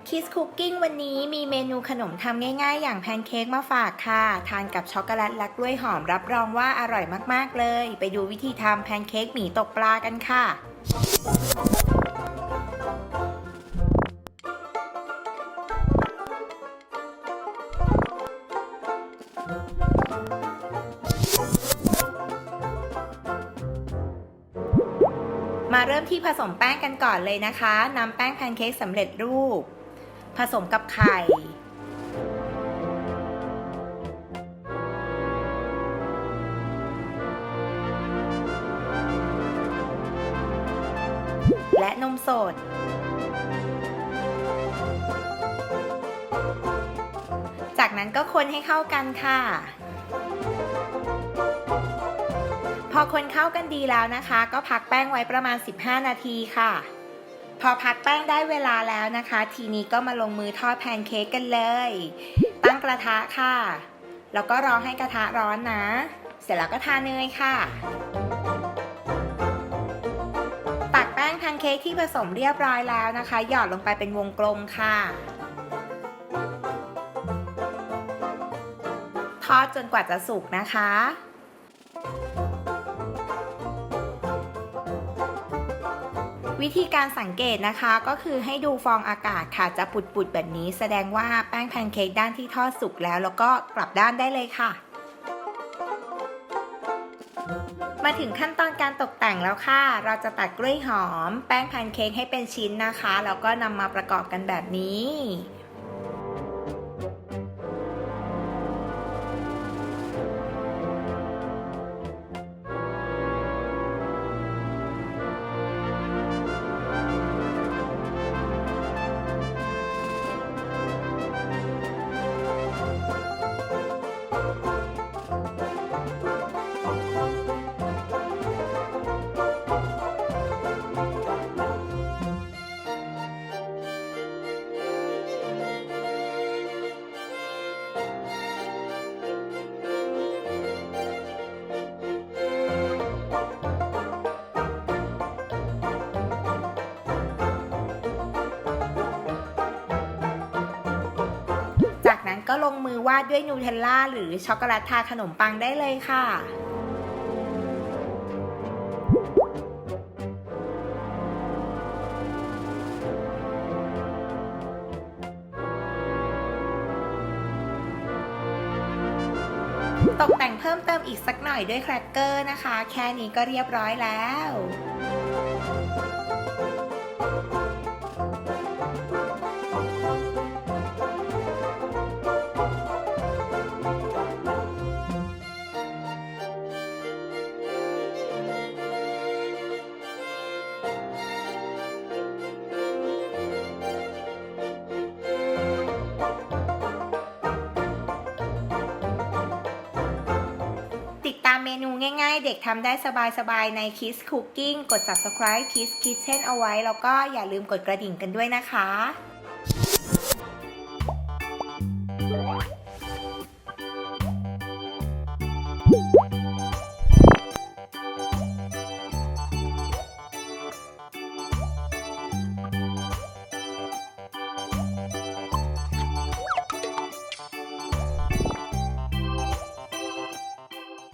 คิสคุกกิ้งวันนี้มีเมนูขนมทำง่ายๆอย่างแพนเค้กมาฝากค่ะทานกับช็อกโกแลตและกล้วยหอมรับรองว่าอร่อยมากๆเลยไปดูวิธีทำแพนเค้กหมี่ตกปลากันค่ะมาเริ่มที่ผสมแป้งกันก่อนเลยนะคะนำแป้งแพนเค้กสำเร็จรูปผสมกับไข่และนมสดจากนั้นก็คนให้เข้ากันค่ะพอคนเข้ากันดีแล้วนะคะก็พักแป้งไว้ประมาณ15นาทีค่ะพอพักแป้งได้เวลาแล้วนะคะทีนี้ก็มาลงมือทอดแพนเค้กกันเลยตั้งกระทะค่ะแล้วก็รอให้กระทะร้อนนะเสร็จแล้วก็ทาเนยค่ะตักแป้งแพนเค้กที่ผสมเรียบร้อยแล้วนะคะหยอดลงไปเป็นวงกลมค่ะทอดจนกว่าจะสุกนะคะวิธีการสังเกตนะคะก็คือให้ดูฟองอากาศค่ะจะปุดๆแบบนี้แสดงว่าแป้งแพนเค้กด้านที่ทอดสุกแล้วก็กลับด้านได้เลยค่ะมาถึงขั้นตอนการตกแต่งแล้วค่ะเราจะตัดกล้วยหอมแป้งแพนเค้กให้เป็นชิ้นนะคะแล้วก็นำมาประกอบกันแบบนี้จากนั้นก็ลงมือวาดด้วยนูเทลล่าหรือช็อกโกแลตทาขนมปังได้เลยค่ะตกแต่งเพิ่มเติมอีกสักหน่อยด้วยแครกเกอร์นะคะแค่นี้ก็เรียบร้อยแล้วติดตามเมนูง่ายๆเด็กทำได้สบายๆใน Kids Cooking กด Subscribe Kids Kitchen เอาไว้แล้วก็อย่าลืมกดกระดิ่งกันด้วยนะคะ